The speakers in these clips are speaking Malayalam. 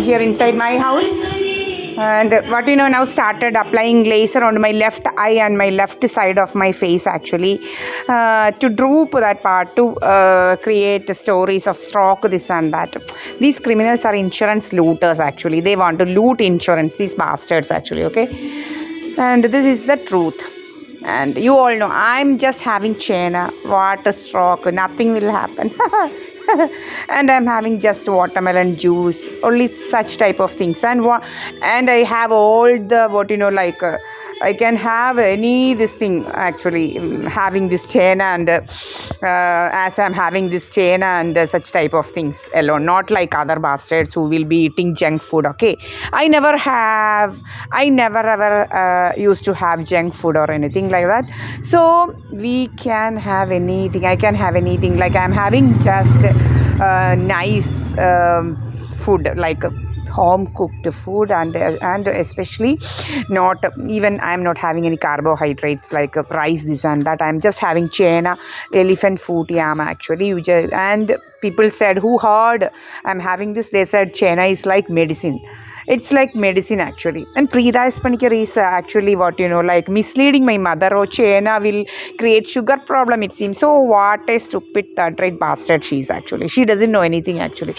here inside my house. And what you know, now started applying laser on my left eye and my left side of my face actually, to droop that part, to create stories of stroke, this and that. These criminals are insurance looters actually. They want to loot insurance, these bastards actually, okay? And this is the truth. And you all know I'm just having chena, what a stroke, nothing will happen. And I'm having just watermelon juice, only such type of things. And I have all the what you know, like I can have any this thing actually, having this chena and as I'm having this chena and such type of things alone, not like other bastards who will be eating junk food, okay? I never ever used to have junk food or anything like that. So we can have anything, I can have anything, like I'm having just nice food, like home cooked food, and especially not even, I'm not having any carbohydrates like rice, this and that. I'm just having chena, elephant food yam actually. And people said, who heard I'm having this, they said chena is like medicine. It's like medicine actually. And Preeta Panikar is actually what you know, like misleading my mother. Oh, chena will create sugar problem, it seems. So what a stupid third rate bastard she is actually. She doesn't know anything actually.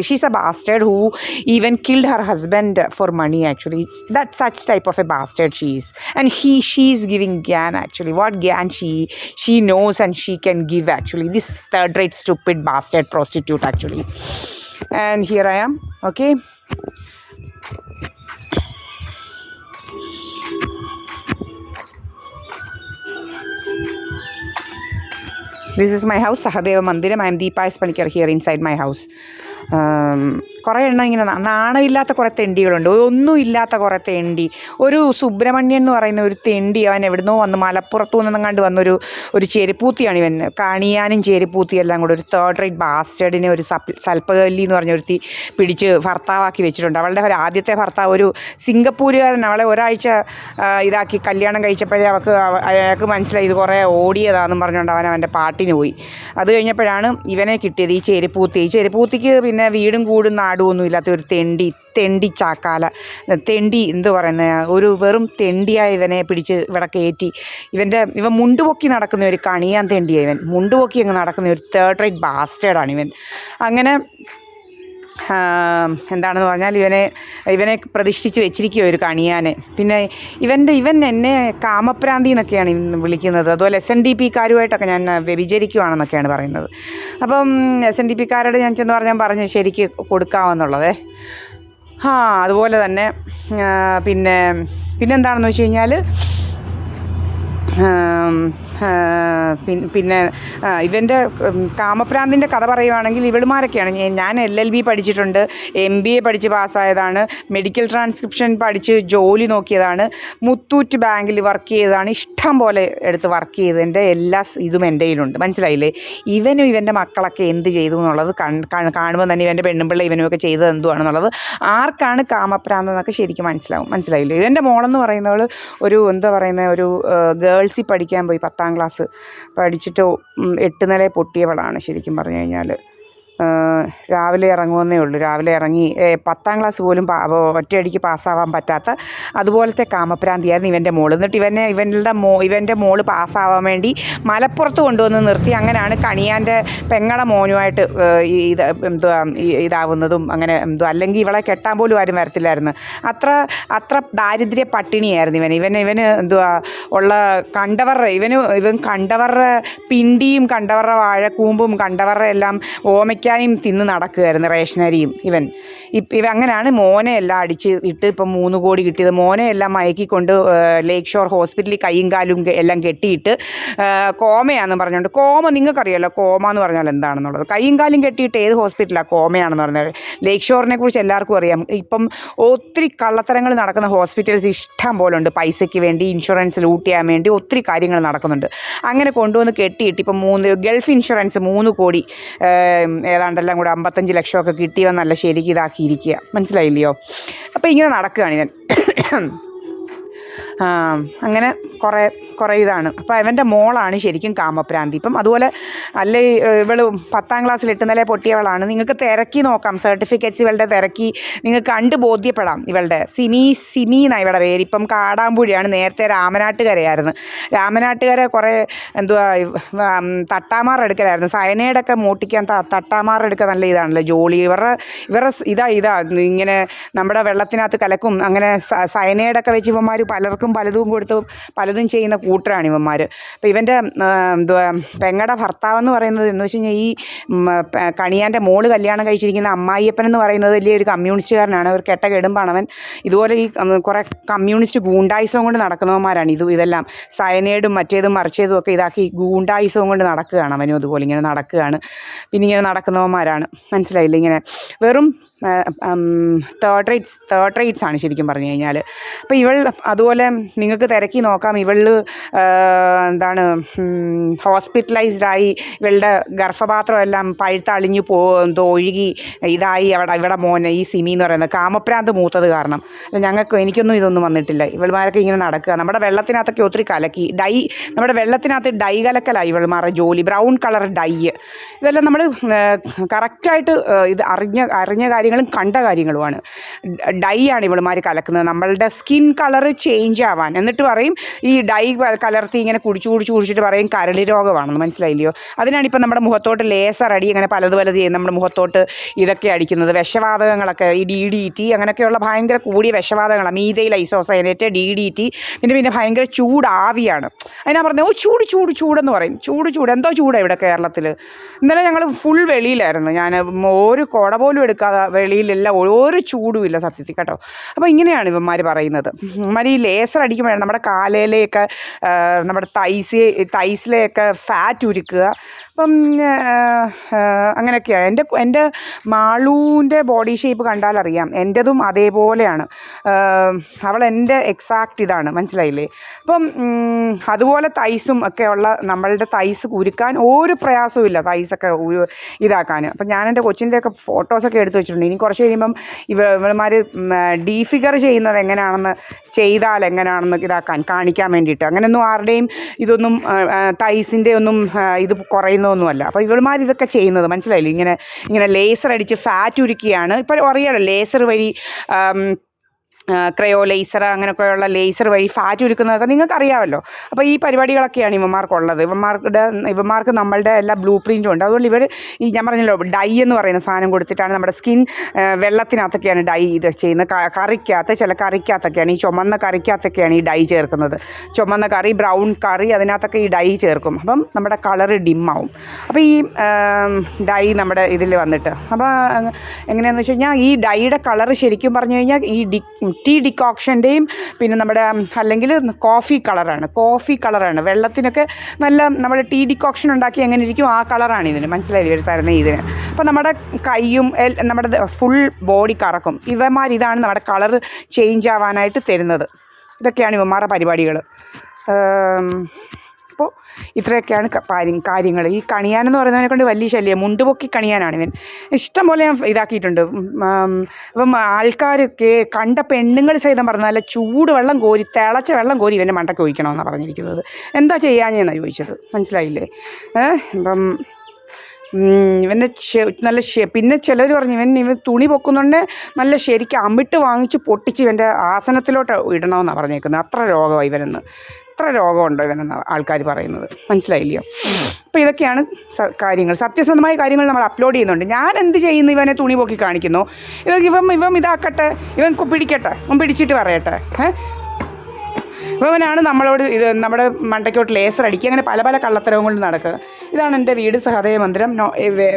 She's a bastard who even killed her husband for money actually. That's such type of a bastard she is. And she's giving gyan actually. What gyan she knows and she can give actually. This third rate stupid bastard prostitute actually. And here I am, okay? This is my house, Sahadeva Mandiram. I am Deepa Panikar here inside my house. കുറേ എണ്ണം ഇങ്ങനെ നാണമില്ലാത്ത കുറേ തെണ്ടികളുണ്ട്, ഒന്നുമില്ലാത്ത കുറേ തെണ്ടി. ഒരു സുബ്രഹ്മണ്യൻ എന്ന് പറയുന്ന ഒരു തെണ്ടി, അവൻ എവിടുന്നോ വന്ന് മലപ്പുറത്തു നിന്നെങ്ങാണ്ട് വന്നൊരു ചെരുപ്പൂത്തിയാണ് ഇവൻ. കാണിയാനും ചെരുപ്പൂത്തി എല്ലാം കൂടെ ഒരു തേർഡ് റേറ്റ് ബാസ്റ്റേഡിനെ ഒരു സൽപ്പകല്ലി എന്ന് പറഞ്ഞൊരുത്തി പിടിച്ച് ഭർത്താവാക്കി വെച്ചിട്ടുണ്ട്. അവളുടെ ആദ്യത്തെ ഭർത്താവ് ഒരു സിംഗപ്പൂരുകാരൻ. അവളെ ഒരാഴ്ച ഇതാക്കി കല്യാണം കഴിച്ചപ്പോഴേ അയാൾക്ക് മനസ്സിലായി ഇത് കുറേ ഓടിയതാണെന്നും പറഞ്ഞുകൊണ്ട് അവൻ്റെ പാട്ടിന് പോയി. അത് കഴിഞ്ഞപ്പോഴാണ് ഇവനെ കിട്ടിയത്, ഈ ചെരുപ്പൂത്തിക്ക് പിന്നെ വീടും കൂടും നാടും ഒന്നും ഇല്ലാത്ത ഒരു തെണ്ടി ചാക്കാല തെണ്ടി, എന്ത് പറയുന്നത്, ഒരു വെറും തെണ്ടിയായ ഇവനെ പിടിച്ച് ഇവിടെ കയറ്റി. ഇവൻ മുണ്ടുപൊക്കി നടക്കുന്ന ഒരു കണിയാൻ തെണ്ടിയാണ് ഇവൻ. മുണ്ടുപൊക്കി അങ്ങ് നടക്കുന്ന ഒരു തേർഡ് റേറ്റ് ബാസ്റ്റേഡാണ് ഇവൻ. അങ്ങനെ എന്താണെന്ന് പറഞ്ഞാൽ ഇവനെ പ്രതിഷ്ഠിച്ച് വെച്ചിരിക്കുകയോ ഒരു കണിയാനെ. പിന്നെ ഇവൻ എന്നെ കാമപ്രാന്തി എന്നൊക്കെയാണ് വിളിക്കുന്നത്. അതുപോലെ SNDP കാരുമായിട്ടൊക്കെ ഞാൻ വ്യഭിചരിക്കുവാണെന്നൊക്കെയാണ് പറയുന്നത്. അപ്പം SNDP കാരോട് ഞാൻ ചെന്ന് പറഞ്ഞു ശരിക്ക് കൊടുക്കാമെന്നുള്ളത്. അതുപോലെ തന്നെ പിന്നെന്താണെന്ന് വെച്ച് കഴിഞ്ഞാൽ പിന്നെ ഇവൻ്റെ കാമപ്രാന്തിൻ്റെ കഥ പറയുവാണെങ്കിൽ ഇവളുമാരൊക്കെയാണ്. ഞാൻ LLB പഠിച്ചിട്ടുണ്ട്, MBA പഠിച്ച് പാസ്സായതാണ്, മെഡിക്കൽ ട്രാൻസ്ക്രിപ്ഷൻ പഠിച്ച് ജോലി നോക്കിയതാണ്, മുത്തൂറ്റ് ബാങ്കിൽ വർക്ക് ചെയ്തതാണ്, ഇഷ്ടം പോലെ എടുത്ത് വർക്ക് ചെയ്തതിൻ്റെ എല്ലാ ഇതും എൻ്റെ കയ്യിലുണ്ട്. മനസ്സിലായില്ലേ? ഇവനും ഇവൻ്റെ മക്കളൊക്കെ എന്ത് ചെയ്തു എന്നുള്ളത് കാണുമ്പോൾ തന്നെ ഇവൻ്റെ പെണ്ണുമ്പിള്ള ഇവനുമൊക്കെ ചെയ്തത് എന്തുവാണെന്നുള്ളത് ആർക്കാണ് കാമപ്രാന്ത് എന്നൊക്കെ ശരിക്കും മനസ്സിലായില്ലേ? ഇവൻ്റെ മോളെന്ന് പറയുന്നവൾ ഒരു ഒരു ഗേൾസിൽ പഠിക്കാൻ പോയി, 10ാം ക്ലാസ് പഠിച്ചിട്ട് 8 നില പൊട്ടിയവളാണ് ശരിക്കും പറഞ്ഞു കഴിഞ്ഞാൽ. രാവിലെ ഇറങ്ങുമെന്നേ ഉള്ളൂ. രാവിലെ ഇറങ്ങി 10ാം ക്ലാസ് പോലും ഒറ്റയടിക്ക് പാസ്സാവാൻ പറ്റാത്ത അതുപോലത്തെ കാമപ്രാന്തിയായിരുന്നു ഇവൻ്റെ മോള്. എന്നിട്ട് ഇവൻ്റെ മോള് പാസ്സാവാൻ വേണ്ടി മലപ്പുറത്ത് കൊണ്ടുവന്ന് നിർത്തി. അങ്ങനെയാണ് കണിയാൻ്റെ പെങ്ങളുടെ മോനുമായിട്ട് ഇതാവുന്നതും. അങ്ങനെ അല്ലെങ്കിൽ ഇവളെ കെട്ടാൻ പോലും ആരും വരത്തില്ലായിരുന്നു. അത്ര ദാരിദ്ര്യ പട്ടിണിയായിരുന്നു ഇവന് ഉള്ള ഇവൻ കണ്ടവരുടെ പിണ്ടിയും കണ്ടവരുടെ വാഴക്കൂമ്പും കണ്ടവരുടെ എല്ലാം ഓമയ്ക്കായും തിന്ന് നടക്കുകയായിരുന്നു, റേഷനരിയും. ഇവൻ അങ്ങനെയാണ് മോനെ എല്ലാം അടിച്ച് ഇട്ട് ഇപ്പം 3 കോടി കിട്ടിയത്. മോനെ എല്ലാം മയക്കിക്കൊണ്ട് ലേക്ക് ഷോർ ഹോസ്പിറ്റലിൽ കൈയും കാലും എല്ലാം കെട്ടിയിട്ട് കോമയാണെന്ന് പറഞ്ഞുകൊണ്ട്. കോമ നിങ്ങൾക്കറിയാമല്ലോ കോമ എന്ന് പറഞ്ഞാൽ എന്താണെന്നുള്ളത്. കൈയും കാലും കെട്ടിയിട്ട് ഏത് ഹോസ്പിറ്റലാണ് കോമയാണെന്ന് പറഞ്ഞാൽ? ലേക്ക് ഷോറിനെ കുറിച്ച് എല്ലാവർക്കും അറിയാം. ഇപ്പം ഒത്തിരി കള്ളത്തരങ്ങൾ നടക്കുന്ന ഹോസ്പിറ്റൽസ് ഇഷ്ടം പോലെ ഉണ്ട്. പൈസയ്ക്ക് വേണ്ടി, ഇൻഷുറൻസ് ലൂട്ട് ചെയ്യാൻ വേണ്ടി ഒത്തിരി കാര്യങ്ങൾ നടക്കുന്നുണ്ട്. അങ്ങനെ കൊണ്ടുവന്ന് കെട്ടിയിട്ട് ഇപ്പം ഗൾഫ് ഇൻഷുറൻസ് 3 കോടി ഏതാണ്ടെല്ലാം കൂടെ 55 ലക്ഷമൊക്കെ കിട്ടിയവന്നല്ല ശരിക്കും ഇതാക്കിയിരിക്കുക. മനസ്സിലായില്ലയോ? അപ്പോൾ ഇങ്ങനെ നടക്കുകയാണ് ഇവൻ. അങ്ങനെ കുറേ ഇതാണ്. അപ്പോൾ അവൻ്റെ മോളാണ് ശരിക്കും കാമഭ്രാന്തി. ഇപ്പം അതുപോലെ അല്ലേ ഇവൾ 10ാം ക്ലാസ്സിൽ 8 നില പൊട്ടിയവളാണ്. നിങ്ങൾക്ക് തിരക്കി നോക്കാം, സർട്ടിഫിക്കറ്റ്സ് ഇവളുടെ തിരക്കി നിങ്ങൾക്ക് കണ്ട് ബോധ്യപ്പെടാം. ഇവളുടെ സിമി എന്നാണ് ഇവളുടെ പേര്. ഇപ്പം കാടാമ്പുഴിയാണ്, നേരത്തെ രാമനാട്ടുകരയായിരുന്നു. രാമനാട്ടുകര കുറേ എന്തുവാ തട്ടാമാർ എടുക്കലായിരുന്നു. സയനൈഡൊക്കെ മൂട്ടിക്കാൻ തട്ടാമാർ എടുക്കുക നല്ല ഇതാണല്ലോ ജോലി. ഇവരുടെ ഇതാ ഇങ്ങനെ നമ്മുടെ വെള്ളത്തിനകത്ത് കലക്കും, അങ്ങനെ സയനൈഡൊക്കെ വെച്ച് ഇവന്മാർ പലർക്കും പലതും കൊടുത്ത് പലതും ചെയ്യുന്ന കൂട്ടരാണ് ഇവന്മാർ. അപ്പോൾ ഇവൻ്റെ എന്തുവാ പെങ്ങടെ ഭർത്താവെന്ന് പറയുന്നത് എന്ന് വെച്ച് കഴിഞ്ഞാൽ ഈ കണിയാൻ്റെ മോള് കല്യാണം കഴിച്ചിരിക്കുന്ന അമ്മായിയപ്പൻ എന്ന് പറയുന്നത് വലിയൊരു കമ്മ്യൂണിസ്റ്റുകാരനാണ്. ഒരു കെട്ട കെടുമ്പാണവൻ. ഇതുപോലെ ഈ കുറേ കമ്മ്യൂണിസ്റ്റ് ഗൂണ്ടായുസവും കൊണ്ട് നടക്കുന്നവന്മാരാണ് ഇതെല്ലാം. സയനൈഡും മറ്റേതും മറിച്ചതും ഒക്കെ ഇതാക്കി ഗൂണ്ടായുസവും കൊണ്ട് നടക്കുകയാണ് അവനും. അതുപോലെ ഇങ്ങനെ നടക്കുകയാണ്. പിന്നെ ഇങ്ങനെ നടക്കുന്നവന്മാരാണ്. മനസ്സിലായില്ല, ഇങ്ങനെ വെറും തേർഡ് റേറ്റ്സ് ആണ് ശരിക്കും പറഞ്ഞു കഴിഞ്ഞാൽ. അപ്പോൾ ഇവൾ അതുപോലെ നിങ്ങൾക്ക് തിരക്കി നോക്കാം. ഇവൾ എന്താണ് ഹോസ്പിറ്റലൈസ്ഡായി, ഇവളുടെ ഗർഭപാത്രം എല്ലാം പഴുത്തളിഞ്ഞു ഒഴുകി ഇതായി. ഇവിടെ മോനെ ഈ സിമി എന്ന് പറയുന്നത് കാമഭ്രാന്ത് മൂത്തത് കാരണം. എനിക്കൊന്നും ഇതൊന്നും വന്നിട്ടില്ല. ഇവൾമാരൊക്കെ ഇങ്ങനെ നടക്കുക. നമ്മുടെ വെള്ളത്തിനകത്തൊക്കെ ഒത്തിരി കലക്കി നമ്മുടെ വെള്ളത്തിനകത്ത് ഡൈ കലക്കലായി ഇവൾമാരുടെ ജോലി. Brown colour dye. ഇതെല്ലാം നമ്മൾ കറക്റ്റായിട്ട് ഇത് അറിഞ്ഞ കാര്യങ്ങളും കണ്ട കാര്യങ്ങളുമാണ്. ഡൈ ആണ് ഇവളുമാർ കലക്കുന്നത് നമ്മളുടെ സ്കിൻ കളർ ചേഞ്ച് ആവാൻ. എന്നിട്ട് പറയും ഈ ഡൈ കലർത്തി ഇങ്ങനെ കുടിച്ചിട്ട് പറയും കരളി രോഗമാണെന്ന്. മനസ്സിലായില്ലയോ? അതിനാണ് ഇപ്പം നമ്മുടെ മുഖത്തോട്ട് ലേസർ അടി അങ്ങനെ പലത് ചെയ്യുന്ന നമ്മുടെ മുഖത്തോട്ട് ഇതൊക്കെ അടിക്കുന്നത്. വിഷവാതകങ്ങളൊക്കെ ഈ DDT അങ്ങനെയൊക്കെയുള്ള ഭയങ്കര കൂടിയ വിഷവാതകങ്ങളാണ്. Methyl isocyanate, DDT. പിന്നെ ഭയങ്കര ചൂടാവിയാണ്. അതിനാ പറഞ്ഞത് ചൂടെന്ന് പറയും. ചൂട് എന്തോ ചൂടാണ് ഇവിടെ കേരളത്തിൽ. ഇന്നലെ ഞങ്ങൾ ഫുൾ വെളിയിലായിരുന്നു. ഞാൻ ഒരു കുട പോലും എടുക്കാതെ വെളിയിലെല്ലാം ഒരു ചൂടുമില്ല സത്യത്തിൽ കേട്ടോ. അപ്പോൾ ഇങ്ങനെയാണ് ഇവന്മാർ പറയുന്നത്. ഇവന്മാർ ഈ ലേസർ അടിക്കുമ്പോഴാണ് നമ്മുടെ കാലയിലെയൊക്കെ നമ്മുടെ തൈസിലെയൊക്കെ ഫാറ്റ് ഉരുക്കുക. അപ്പം അങ്ങനെയൊക്കെയാണ്. എൻ്റെ മാളൂൻ്റെ ബോഡി ഷേപ്പ് കണ്ടാലറിയാം. എൻ്റെതും അതേപോലെയാണ്. അവൾ എൻ്റെ എക്സാക്റ്റ് ഇതാണ്. മനസ്സിലായില്ലേ? അപ്പം അതുപോലെ തൈസും ഒക്കെ ഉള്ള നമ്മളുടെ തൈസ് ഉരുക്കാൻ ഒരു പ്രയാസവും ഇല്ല. തൈസൊക്കെ ഇതാക്കാൻ. അപ്പം ഞാൻ എൻ്റെ കൊച്ചിൻ്റെയൊക്കെ ഫോട്ടോസൊക്കെ എടുത്ത് വെച്ചിട്ടുണ്ട്. ഇനി കുറച്ച് കഴിയുമ്പം ഇവന്മാർ ഡീഫിഗർ ചെയ്യുന്നത് ചെയ്താൽ എങ്ങനെയാണെന്ന് കാണിക്കാൻ വേണ്ടിയിട്ട്. അങ്ങനെയൊന്നും ആരുടെയും ഇതൊന്നും തൈസിൻ്റെ ഒന്നും ഇത് കുറയുന്നതൊന്നുമല്ല. അപ്പോൾ ഇവന്മാർ ഇതൊക്കെ ചെയ്യുന്നത് മനസ്സിലായില്ലേ? ഇങ്ങനെ ലേസർ അടിച്ച് ഫാറ്റ് ഉരുക്കിയാണ്. ഇപ്പോൾ അറിയാമല്ലോ ലേസർ വഴി ക്രയോ ലേസർ അങ്ങനെയൊക്കെയുള്ള ലേസർ വഴി ഫാറ്റ് ഉരുക്കുന്നതൊക്കെ നിങ്ങൾക്കറിയാമല്ലോ. അപ്പോൾ ഈ പരിപാടികളൊക്കെയാണ് ഇവന്മാർക്കുള്ളത്. ഇവന്മാർക്ക് നമ്മളുടെ എല്ലാ ബ്ലൂ പ്രിൻറ്റും ഉണ്ട്. അതുകൊണ്ട് ഈ ഞാൻ പറഞ്ഞല്ലോ ഡൈ എന്ന് പറയുന്ന സാധനം കൊടുത്തിട്ടാണ് നമ്മുടെ സ്കിൻ വെള്ളത്തിനകത്തൊക്കെയാണ് ഡൈ ഇത് ചെയ്യുന്നത്. ചില കറിക്കകത്തൊക്കെയാണ് ഈ ചുമന്ന കറിക്കകത്തൊക്കെയാണ് ഈ ഡൈ ചേർക്കുന്നത്. ചുമന്ന കറി, ബ്രൗൺ കറി, അതിനകത്തൊക്കെ ഈ ഡൈ ചേർക്കും. അപ്പം നമ്മുടെ കളറ് ഡിമ്മാവും. അപ്പോൾ ഈ ഡൈ നമ്മുടെ ഇതിൽ വന്നിട്ട് അപ്പോൾ എങ്ങനെയാണെന്ന് വെച്ച് കഴിഞ്ഞാൽ ഈ ഡൈയുടെ കളറ് ശരിക്കും പറഞ്ഞു കഴിഞ്ഞാൽ ഈ ടീ ഡിക്കോക്ഷൻ്റെയും പിന്നെ നമ്മുടെ അല്ലെങ്കിൽ കോഫി കളറാണ്. വെള്ളത്തിനൊക്കെ നല്ല നമ്മുടെ ടീ ഡിക്കോക്ഷൻ ഉണ്ടാക്കി എങ്ങനെ ഇരിക്കും ആ കളറാണ് ഇതിന്. മനസ്സിലായില്ലേ തരുന്ന ഇതിന്? അപ്പോൾ നമ്മുടെ കൈയും നമ്മുടെ ഫുൾ ബോഡി കറക്കും. ഇതാണ് നമ്മുടെ കളർ ചേഞ്ച് ആവാനായിട്ട് തരുന്നത്. ഇതൊക്കെയാണ് ഇവന്മാരുടെ പരിപാടികൾ. അപ്പോൾ ഇത്രയൊക്കെയാണ് കാര്യങ്ങൾ. ഈ കണിയാനെന്ന് പറയുന്നതിനെ കൊണ്ട് വലിയ ശല്യം. മുണ്ടുപൊക്കി കണിയാനാണ് ഇവൻ. ഇഷ്ടം പോലെ ഞാൻ ഇതാക്കിയിട്ടുണ്ട്. ഇപ്പം ആൾക്കാർ കണ്ട പെണ്ണുങ്ങൾ സഹിതം പറഞ്ഞ നല്ല ചൂടുവെള്ളം കോരി, തിളച്ച വെള്ളം കോരി ഇവൻ്റെ മണ്ടയ്ക്ക് ഒഴിക്കണമെന്നാണ് പറഞ്ഞിരിക്കുന്നത്. എന്താ ചെയ്യാഞ്ഞെന്നാണ് ചോദിച്ചത്. മനസ്സിലായില്ലേ? ഇപ്പം ഇവൻ്റെ നല്ല പിന്നെ ചിലർ പറഞ്ഞു ഇവൻ തുണി പൊക്കുന്നുണ്ട് നല്ല ശരിക്കും അമ്മിട്ട് വാങ്ങിച്ച് പൊട്ടിച്ച് ഇവൻ്റെ ആസനത്തിലോട്ട് ഇടണമെന്നാണ് പറഞ്ഞേക്കുന്നത്. അത്ര രോഗമാണ് ഇവനെന്ന്. എത്ര രോഗമുണ്ടോ ഇവനെന്ന് ആൾക്കാർ പറയുന്നത്. മനസ്സിലായില്ലയോ? അപ്പോൾ ഇതൊക്കെയാണ് കാര്യങ്ങൾ. സത്യസന്ധമായ കാര്യങ്ങൾ നമ്മൾ അപ്ലോഡ് ചെയ്യുന്നുണ്ട്. ഞാൻ എന്ത് ചെയ്യുന്നു? ഇവനെ തുണി പൊക്കി കാണിക്കുന്നു. ഇവൻ ഇതാക്കട്ടെ, ഇവൻ പിടിക്കട്ടെ, ഇവൻ പിടിച്ചിട്ട് പറയട്ടെ. ഇവനാണ് നമ്മളോട് നമ്മുടെ മണ്ടയ്ക്കോട്ട് ലേസർ അടിക്കുക. അങ്ങനെ പല കള്ളത്തരവും കൊണ്ട് നടക്കുക. ഇതാണ് എൻ്റെ വീട്, സഹദയ മന്ദിരം.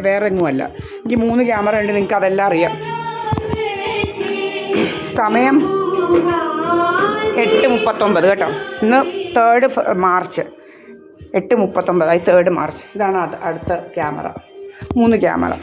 വേറെ എങ്ങുമല്ല. എനിക്ക് 3 ക്യാമറ ഉണ്ട്. നിങ്ങൾക്ക് അതെല്ലാം അറിയാം. സമയം 8:39 കേട്ടോ. ഇന്ന് 3 മാർച്ച് 8:39 3 മാർച്ച്. ഇതാണ് അടുത്ത ക്യാമറ. 3 ക്യാമറ.